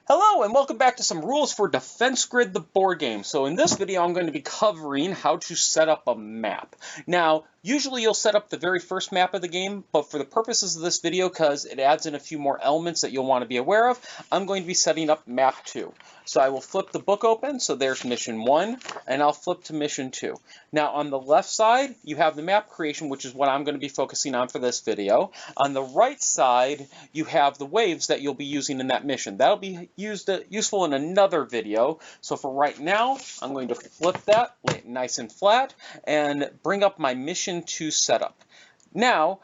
Hello and welcome back to some rules for Defense Grid, the board game. So in this video, I'm going to be covering how to set up a map. Now, usually you'll set up the very first map of the game, but for the purposes of this video, because it adds in a few more elements that you'll want to be aware of, I'm going to be setting up map 2. So I will flip the book open, so there's mission 1, and I'll flip to mission 2. Now on the left side, you have the map creation, which is what I'm going to be focusing on for this video. On the right side, you have the waves that you'll be using in that mission. That'll be useful in another video. So for right now, I'm going to flip that, lay it nice and flat, and bring up my mission 2 setup. Now,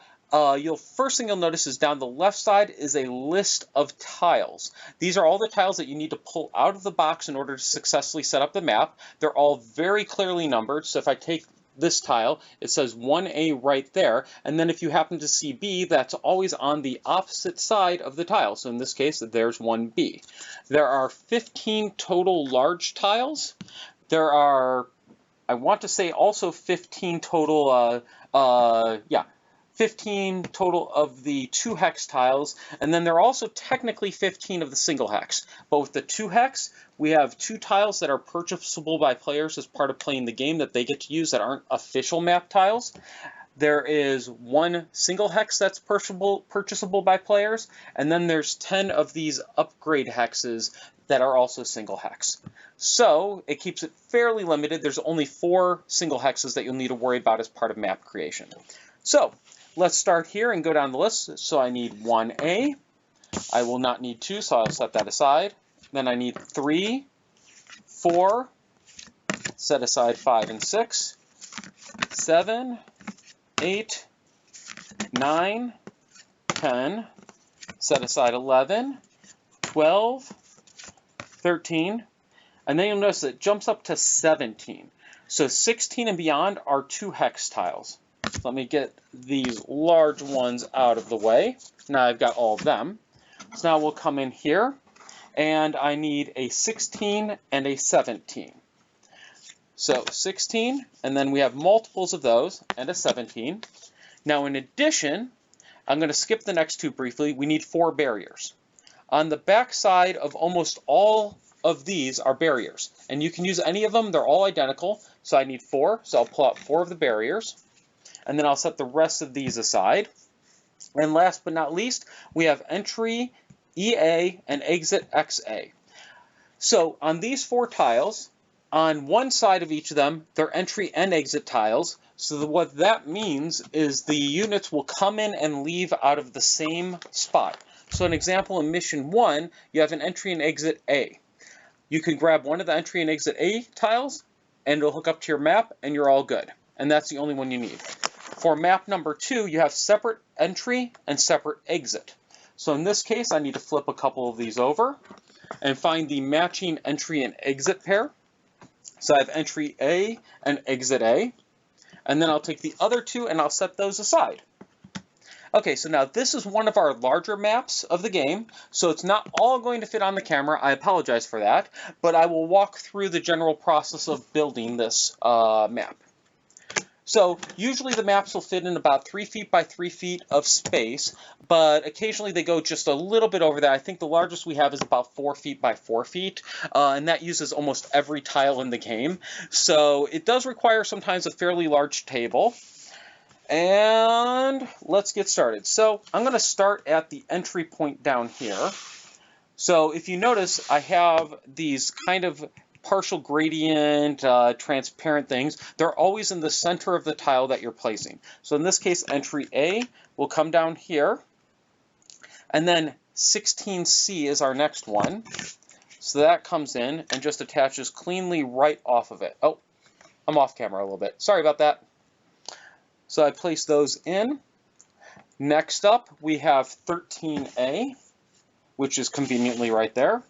first thing you'll notice is down the left side is a list of tiles. These are all the tiles that you need to pull out of the box in order to successfully set up the map. They're all very clearly numbered. So if I take this tile, it says 1A right there, and then if you happen to see B, that's always on the opposite side of the tile. So in this case, there's 1B. There are 15 total large tiles. There are, I want to say also 15 total, 15 total of the 2 hex tiles, and then there are also technically 15 of the single hex. But with the 2 hex, we have 2 tiles that are purchasable by players as part of playing the game that they get to use that aren't official map tiles. There is 1 single hex that's purchasable by players, and then there's 10 of these upgrade hexes that are also single hex. So it keeps it fairly limited. There's only 4 single hexes that you'll need to worry about as part of map creation. So let's start here and go down the list. So I need 1A. I will not need 2, so I'll set that aside. Then I need 3, 4, set aside 5 and 6, 7, 8, 9, 10, set aside 11, 12, 13, and then you'll notice that it jumps up to 17. So 16 and beyond are 2 hex tiles. So let me get these large ones out of the way. Now I've got all of them. So now we'll come in here, and I need a 16 and a 17. So 16, and then we have multiples of those, and a 17. Now in addition, I'm going to skip the next 2 briefly. We need 4 barriers. On the back side of almost all of these are barriers, and you can use any of them. They're all identical. So I need 4, so I'll pull out 4 of the barriers. And then I'll set the rest of these aside. And last but not least, we have entry EA and exit XA. So on these 4 tiles, on one side of each of them, they're entry and exit tiles. So what that means is the units will come in and leave out of the same spot. So an example in mission 1, you have an entry and exit A. You can grab one of the entry and exit A tiles, and it'll hook up to your map, and you're all good. And that's the only one you need. For map number 2, you have separate entry and separate exit. So in this case, I need to flip a couple of these over and find the matching entry and exit pair. So I have entry A and exit A. And then I'll take the other 2 and I'll set those aside. Okay, so now this is one of our larger maps of the game, so it's not all going to fit on the camera. I apologize for that, but I will walk through the general process of building this map. So usually the maps will fit in about 3 feet by 3 feet of space, but occasionally they go just a little bit over that. I think the largest we have is about 4 feet by 4 feet, and that uses almost every tile in the game. So it does require sometimes a fairly large table. And let's get started. So I'm going to start at the entry point down here. So if you notice, I have these kind of partial gradient, transparent things. They're always in the center of the tile that you're placing. So in this case, entry A will come down here. And then 16C is our next one. So that comes in and just attaches cleanly right off of it. Oh, I'm off camera a little bit. Sorry about that. So I place those in. Next up, we have 13A, which is conveniently right there,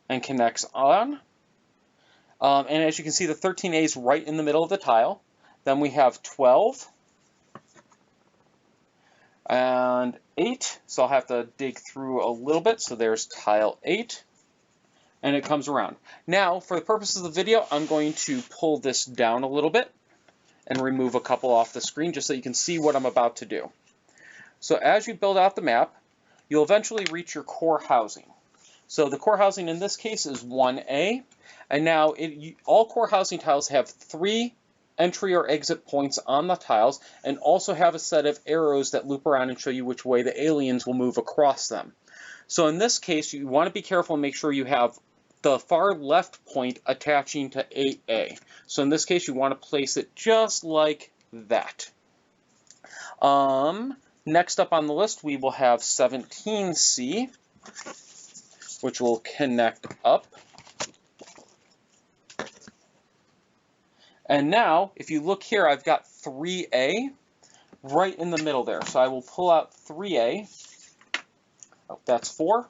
and connects on. And as you can see, the 13A is right in the middle of the tile. Then we have 12 and 8. So I'll have to dig through a little bit. So there's tile 8, and it comes around. Now, for the purposes of the video, I'm going to pull this down a little bit and remove a couple off the screen just so you can see what I'm about to do. So as you build out the map, you'll eventually reach your core housing. So the core housing in this case is 1A. And now all core housing tiles have 3 entry or exit points on the tiles, and also have a set of arrows that loop around and show you which way the aliens will move across them. So in this case, you want to be careful and make sure you have the far left point attaching to 8A. So in this case, you want to place it just like that. Next up on the list, we will have 17C, which will connect up. And now, if you look here, I've got 3A right in the middle there. So I will pull out 3A. Oh, that's 4.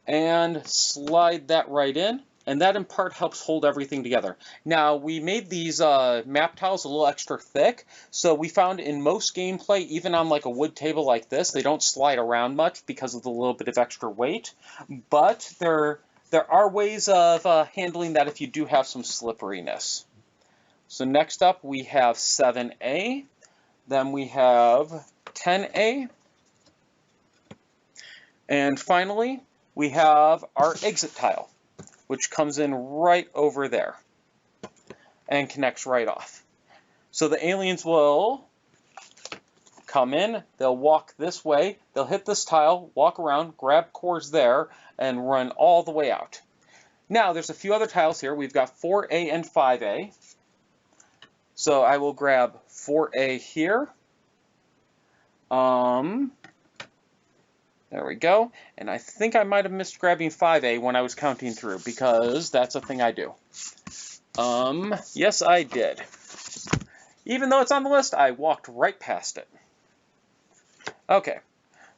And slide that right in. And that in part helps hold everything together. Now, we made these map tiles a little extra thick. So we found in most gameplay, even on like a wood table like this, they don't slide around much because of the little bit of extra weight. But there are ways of handling that if you do have some slipperiness. So next up we have 7A, then we have 10A, and finally we have our exit tile, which comes in right over there and connects right off. So the aliens will come in, they'll walk this way, they'll hit this tile, walk around, grab cores there, and run all the way out. Now, there's a few other tiles here. We've got 4A and 5A. So I will grab 4A here. There we go. And I think I might have missed grabbing 5A when I was counting through, because that's a thing I do. Yes, I did. Even though it's on the list, I walked right past it. Okay.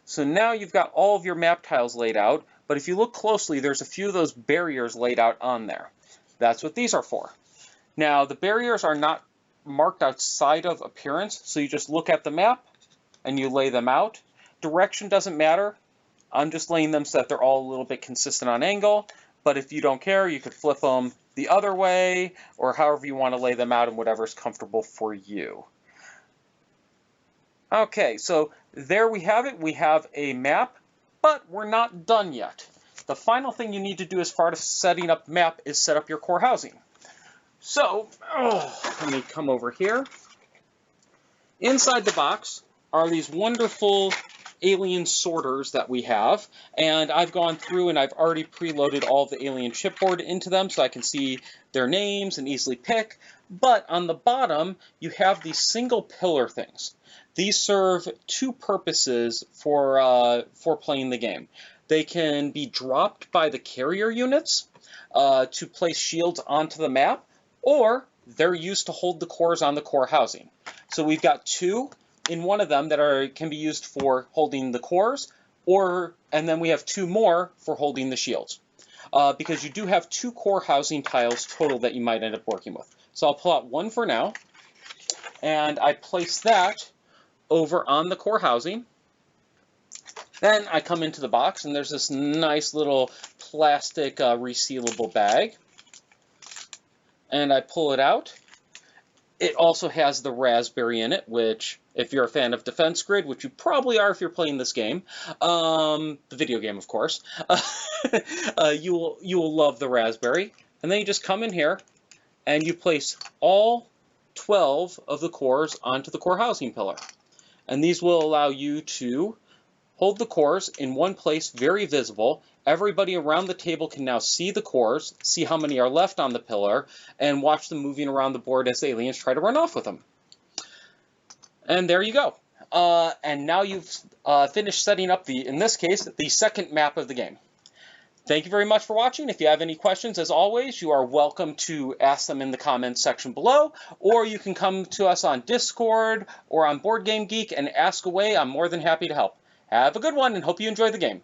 So now you've got all of your map tiles laid out, but if you look closely, there's a few of those barriers laid out on there. That's what these are for. Now, the barriers are not marked outside of appearance, so you just look at the map and you lay them out. Direction doesn't matter. I'm just laying them so that they're all a little bit consistent on angle, but if you don't care, you could flip them the other way, or however you want to lay them out and whatever's comfortable for you. Okay, so there we have it. We have a map, but we're not done yet. The final thing you need to do as part of setting up the map is set up your core housing. So, let me come over here. Inside the box are these wonderful alien sorters that we have, and I've gone through and I've already preloaded all the alien chipboard into them so I can see their names and easily pick. But on the bottom, you have these single pillar things. These serve 2 purposes for playing the game. They can be dropped by the carrier units to place shields onto the map, or they're used to hold the cores on the core housing. So we've got 2 in one of them that can be used for holding the cores, and then we have 2 more for holding the shields. Because you do have 2 core housing tiles total that you might end up working with. So I'll pull out 1 for now, and I place that over on the core housing. Then I come into the box, and there's this nice little plastic resealable bag. And I pull it out. It also has the Raspberry in it, which, if you're a fan of Defense Grid, which you probably are if you're playing this game, the video game, of course, you will love the Raspberry. And then you just come in here, and you place all 12 of the cores onto the core housing pillar. And these will allow you to hold the cores in one place, very visible. Everybody around the table can now see the cores, see how many are left on the pillar, and watch them moving around the board as aliens try to run off with them. And there you go. And now you've finished setting up, in this case, the second map of the game. Thank you very much for watching. If you have any questions, as always, you are welcome to ask them in the comments section below, or you can come to us on Discord or on Board Game Geek and ask away. I'm more than happy to help. Have a good one, and hope you enjoy the game.